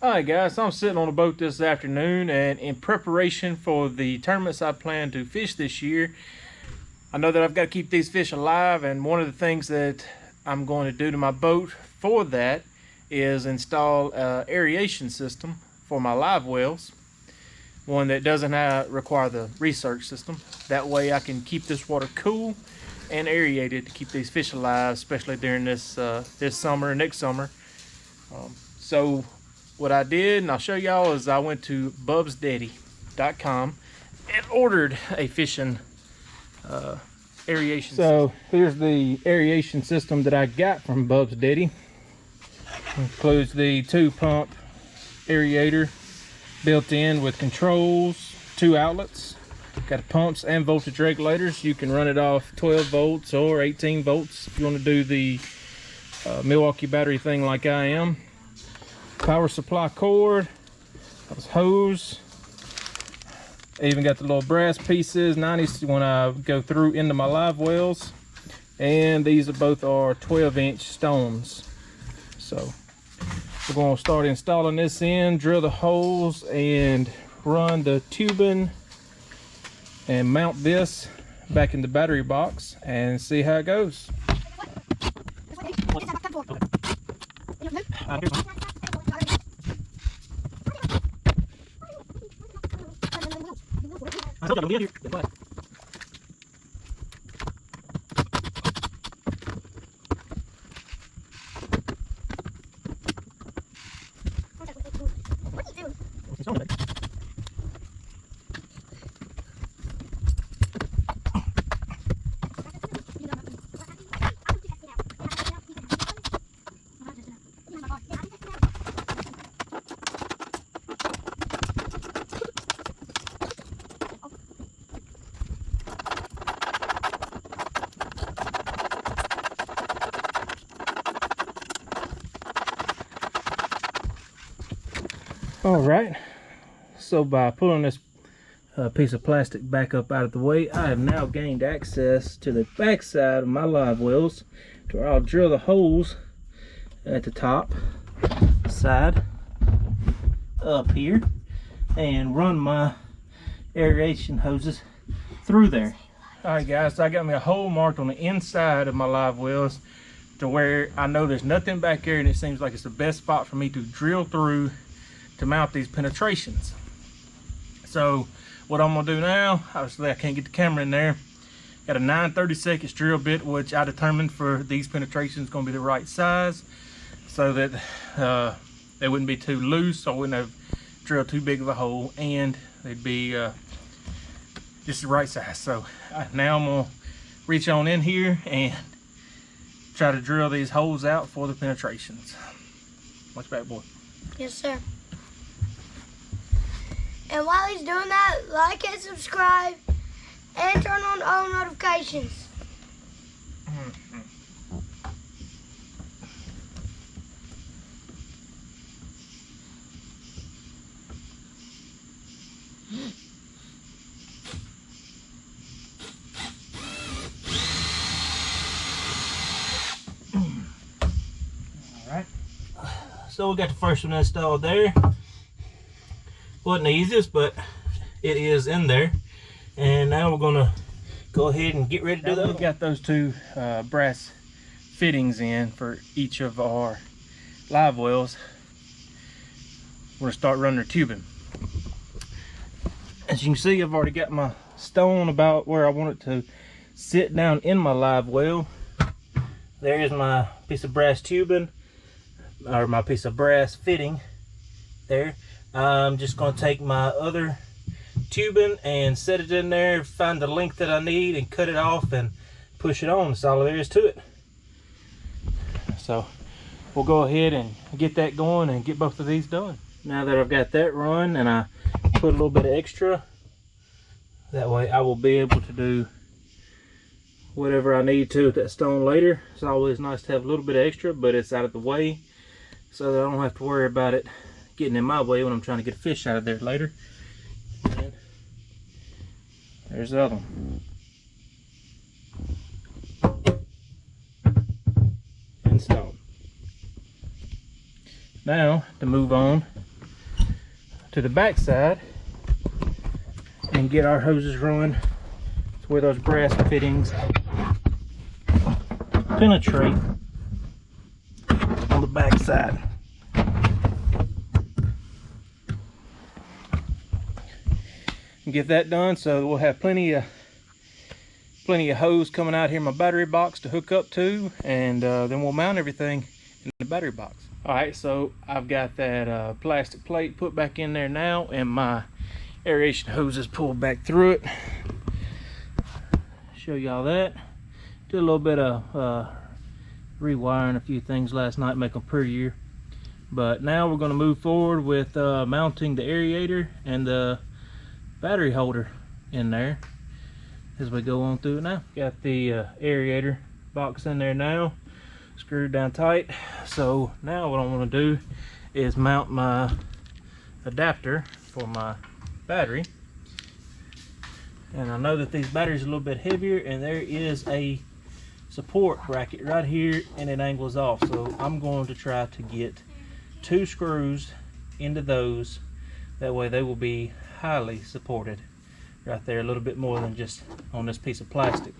Alright guys, so I'm sitting on a boat this afternoon, and in preparation for the tournaments I plan to fish this year, I know that I've got to keep these fish alive, and one of the things that I'm going to do to my boat for that is install an aeration system for my live wells. One that doesn't require the research system. That way I can keep this water cool and aerated to keep these fish alive, especially during this summer and next summer. So what I did, and I'll show y'all, is I went to bubsdaddy.com and ordered a fishing aeration system. So here's the aeration system that I got from Bubs Daddy. Includes the 2-pump aerator built in with controls, 2 outlets. Got pumps and voltage regulators. You can run it off 12 volts or 18 volts if you want to do the Milwaukee battery thing like I am. Power supply cord, hose. Even got the little brass pieces, 90s when I go through into my live wells. And these are both 12-inch stones. So we're going to start installing this in, drill the holes, and run the tubing and mount this back in the battery box and see how it goes. All right, so by pulling this piece of plastic back up out of the way, I have now gained access to the back side of my live wells, to where I'll drill the holes at the top side up here and run my aeration hoses through there. All right guys, so I got me a hole marked on the inside of my live wells to where I know there's nothing back there, and it seems like it's the best spot for me to drill through to mount these penetrations. So what I'm gonna do now, obviously I can't get the camera in there, got a 9/32 drill bit, which I determined for these penetrations gonna be the right size, so that they wouldn't be too loose, so I wouldn't have drilled too big of a hole, and they'd be just the right size. So now I'm gonna reach on in here and try to drill these holes out for the penetrations. Watch back, boy. Yes, sir. And while he's doing that, like and subscribe and turn on all notifications. All right. So we got the first one installed there. Wasn't the easiest, but it is in there. And now we're gonna go ahead and get ready to do that. We've got those 2 brass fittings in for each of our live wells. We're gonna start running our tubing. As you can see, I've already got my stone about where I want it to sit down in my live well. There is my piece of brass tubing, or my piece of brass fitting there. I'm just going to take my other tubing and set it in there, find the length that I need, and cut it off and push it on. That's all there is to it. So we'll go ahead and get that going and get both of these done. Now that I've got that run and I put a little bit of extra, that way I will be able to do whatever I need to with that stone later. It's always nice to have a little bit of extra, but it's out of the way so that I don't have to worry about it getting in my way when I'm trying to get a fish out of there later. And there's the other one. Installed. Now to move on to the back side and get our hoses running to where those brass fittings penetrate on the back side. And get that done so we'll have plenty of hose coming out here in my battery box to hook up to, and then we'll mount everything in the battery box. All right, so I've got that plastic plate put back in there now, and my aeration hoses pulled back through it. Show y'all that. Did a little bit of rewiring a few things last night, make them prettier. But now we're going to move forward with mounting the aerator and the battery holder in there as we go on through it now. Got the aerator box in there now, screwed down tight. So now what I want to do is mount my adapter for my battery. And I know that these batteries are a little bit heavier, and there is a support bracket right here and it angles off. So I'm going to try to get 2 screws into those. That way they will be highly supported right there, a little bit more than just on this piece of plastic.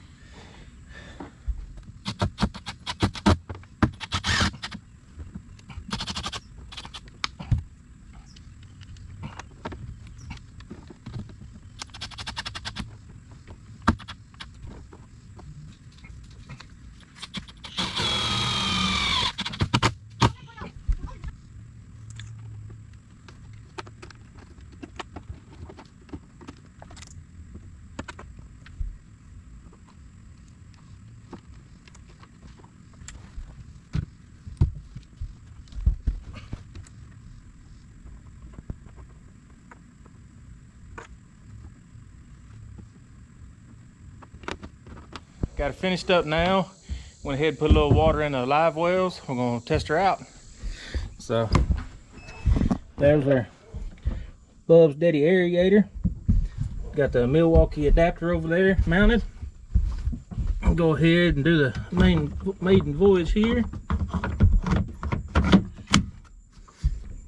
Got it finished up now. Went ahead and put a little water in the live wells. We're gonna test her out. So there's our Bubs Daddy aerator. Got the Milwaukee adapter over there mounted. I'll go ahead and do the maiden voyage here.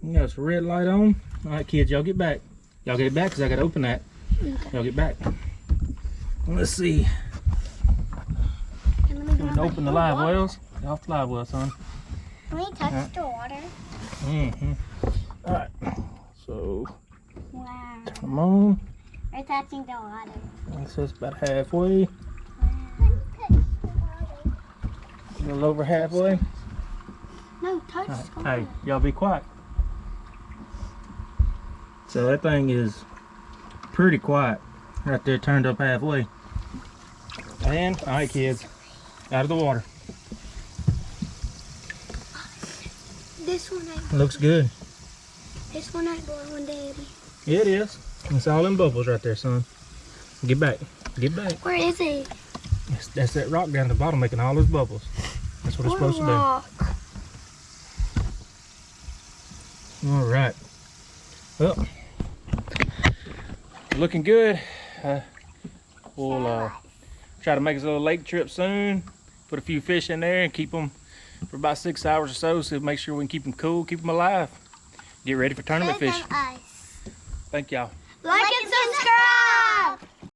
You got some red light on. All right, kids, y'all get back. Y'all get back because I gotta open that. Okay. Y'all get back. Let's see. Open the live wells. Get off the live wells, son. Can we touch the water? Mm-hmm. All right. So, Wow. turn them on. We're touching the water. So it's about halfway. A little over halfway. No, touch the water. Hey, y'all be quiet. So that thing is pretty quiet. Right there, turned up halfway. And, all right, kids. Out of the water. This one ain't Looks good. This one ain't blowing, Daddy. It is. It's all in bubbles right there, son. Get back. Get back. Where is it? That's that rock down the bottom making all those bubbles. That's what it's supposed to do. All right. Well, looking good. We'll try to make us a little lake trip soon. Put a few fish in there and keep them for about 6 hours or so, so make sure we can keep them cool, keep them alive. Get ready for tournament fishing. Thank y'all. Like and subscribe.